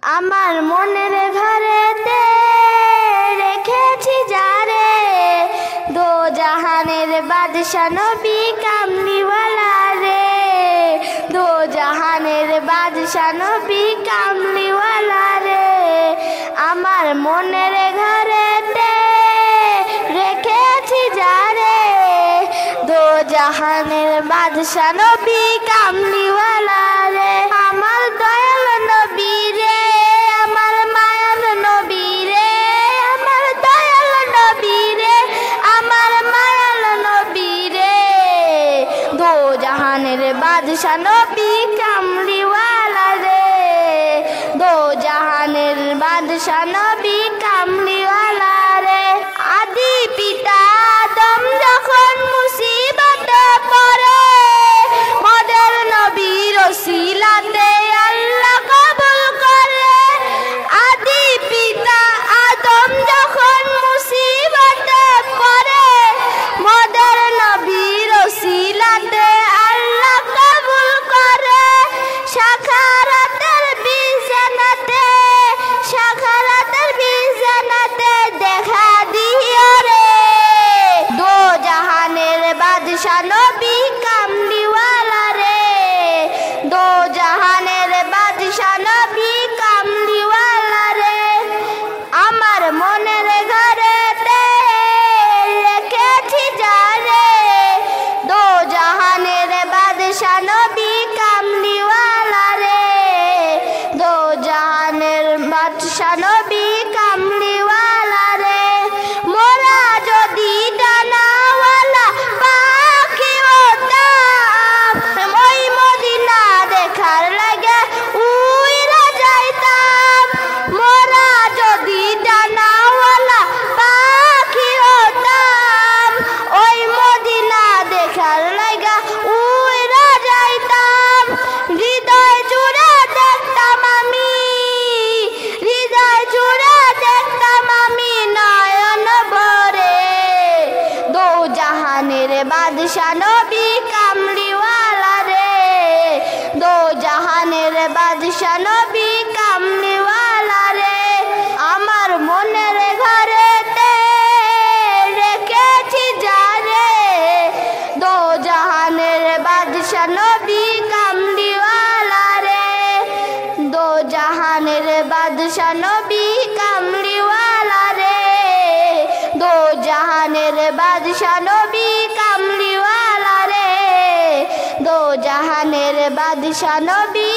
আমার মনের ঘরেতে রেখেছি যারে, দো জাহানের বাদশা নবী কামলিওয়ালা রে, দো জাহানের বাদশা নবী কামলিওয়ালা রে। আমার মনের ঘরেতে রেখেছি যারে, দো জাহানের বাদশা নবী কামলিওয়ালা রে। আমার দয়াল নবী রে, আমার মায়াল নবী রে, আমার দয়াল নবী রে, আমার মায়াল নবী রে, দো জাহানের বাদশা নবী কামলিওয়ালা রে, দো জাহানের বাদশা নবী কামলিওয়ালা রে। আদি পিতা আদম যখন মুসিবতে পড়ে, মদের নবীর ওসিলাতে আল্লাহ কবুল করে। আদি পিতা আদম যখন মুসিবতে পড়ে, মদের নবীর ওসিলাতে আল্লাহ কবুল করে। সাখারাতের বিছানাতে, সাখারাতের বিছানাতে দেখা দিও রে, দো জাহানের বাদশা নবী কামলিওয়ালা রে, দো জাহানের বাদশা নবী কামলিওয়ালা রে। আমার মনের ঘরেতে রেখেছি যারে, দো জাহানের বাদশা নবী কামলিওয়ালা রে, দো জাহানের বাদশা নবী কামলিওয়ালা রে। মোরা যদি ডানাওয়ালা পাখি হতাম, ওই মদিনা দেখার লাগে উইরা যাইতাম। মোরা যদি ডানাওয়ালা পাখি হতাম, ওই মদিনা দেখার লাগা উইরা যাইতাম। হৃদয় জুড়ে দেখতাম আমি, হৃদয় জুড়ে দেখতাম আমি নয়ন ভরে, দো জাহানের বাদশা নবী কামলিওয়ালা রে, দো জাহানের বাদশা নবী কামলিওয়ালা রে। আমার মনের ঘরেতে রেখেছি যারে, দো জাহানের বাদশা নবী কামলিওয়ালা রে, দো জাহানের বাদশা নবী কামলিওয়ালা রে, দো জাহানের বাদশা নবী কামলিওয়ালা রে, দো জাহানের বাদশা নবী।